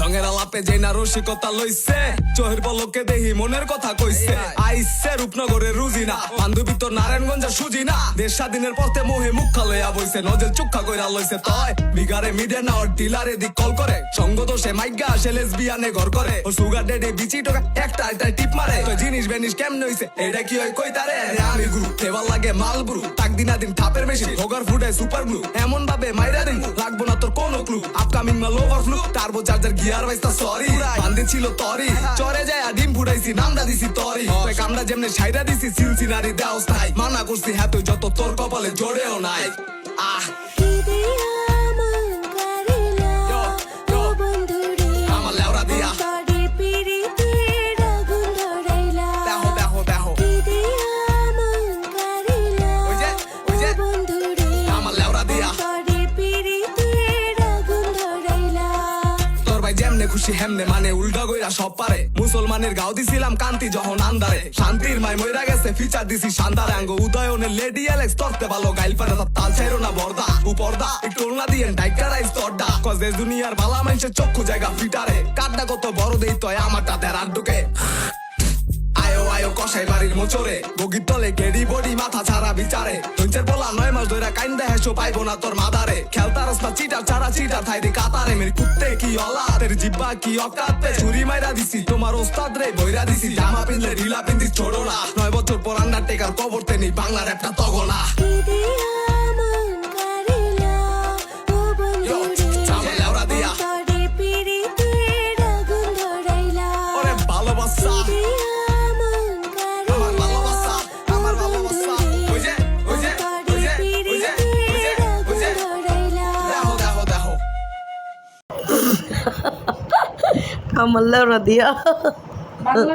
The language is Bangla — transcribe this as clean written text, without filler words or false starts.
রঙের আলাপে যে না রসিকতা লইছে, চোহের পলকে দেহি মনের কথা কইছে। আইসে রূপনগরের রুজিনা, বান্ধবী তো নারায়ণগঞ্জের সুজিনা। দেশ স্বাধীনের পথে মোহে মুখ লইয়া বইছে, নজর চুক্কা কইরা লইছে। তয় বিগারে মিডে না ওর ডিলারে দিক কল করে, সঙ্গ দোষে মাইগা আসে লেসবিয়ানে ঘর করে। ও সুগার ডেডি বিচি টোকা একটা তাই টিপ মারে। তো জিনিস বেনিস কেমনে হইছে এটা কি হয় কইতারে। আমি গুরু কেবল লাগে মাল ব্রু, তাক দিনা দিন ঠাপের মেশিন, হোগার ফুডে সুপার গ্লু। এমন ভাবে মাইরা দিন লাগবো না তোর কোনো ক্লু। আপকামিং মাল ওভারফ্লু, টার্বো চার্জার গিয়ার বাইস্তা সরি। বান্ধে ছিল তরি, চরে যায় ডিম ফুটাইছি, নামটা দিছি তরি। কামড়া যেমনে সাইরা দিছি, সিলসিনারি দেওস নাই। মানা করছি হ্যাঁ তুই যত তোর কপালে জোরেও নাই। আহ আমার লেওরা দিয়া খুশি হেমনে মানে উল্টা গইরা সব পারে। মুসলমানের গাও দিছিলাম কান্তি যখন আন্দারে, শান্তির মাই মইরা গেছে ফিচার দিছি শান্দারে। আঙ্গ উদয়নের লেডি অ্যালেক্স তরতে ভালো গাইল পারে তার তাল ছাইরো না বর্দা উপর্দা একটু ওলনা দিয়ে ডাইকা রাইস তরডা। কজ দেশ দুনিয়ার বালা মানুষের চক্ষু জায়গা ফিটারে, কাটটা কত বড় দেই তয় আমারটা দেড়ার ঢুকে। আয়ো আয়ো কষাই বাড়ির মোচরে, বগির তলে গেড়ি বডি মাথা ছাড়া বিচারে। ধৈর্যের বলা 9 মাস ধইরা কাইন্দা হেসো পাইবো না তোর মাদারে। খেলতা রাস্তা চিটার ছাড়া চিটার থাই দি কাতারে। মেরি কুত্তে কি অলা তের জিব্বা কি অকাতে, ছুরি মাইরা দিছি তোমার ওস্তাদ রে বইরা দিছি। জামা পিনলে ঢিলা পিন্দিস ছোড়ো না, 9 বছর পর আন্ডারটেকার কবরতে নেই বাংলার একটা তগনা। ওরে ভালোবাসা আমার লেওরা দিয়া বাংলা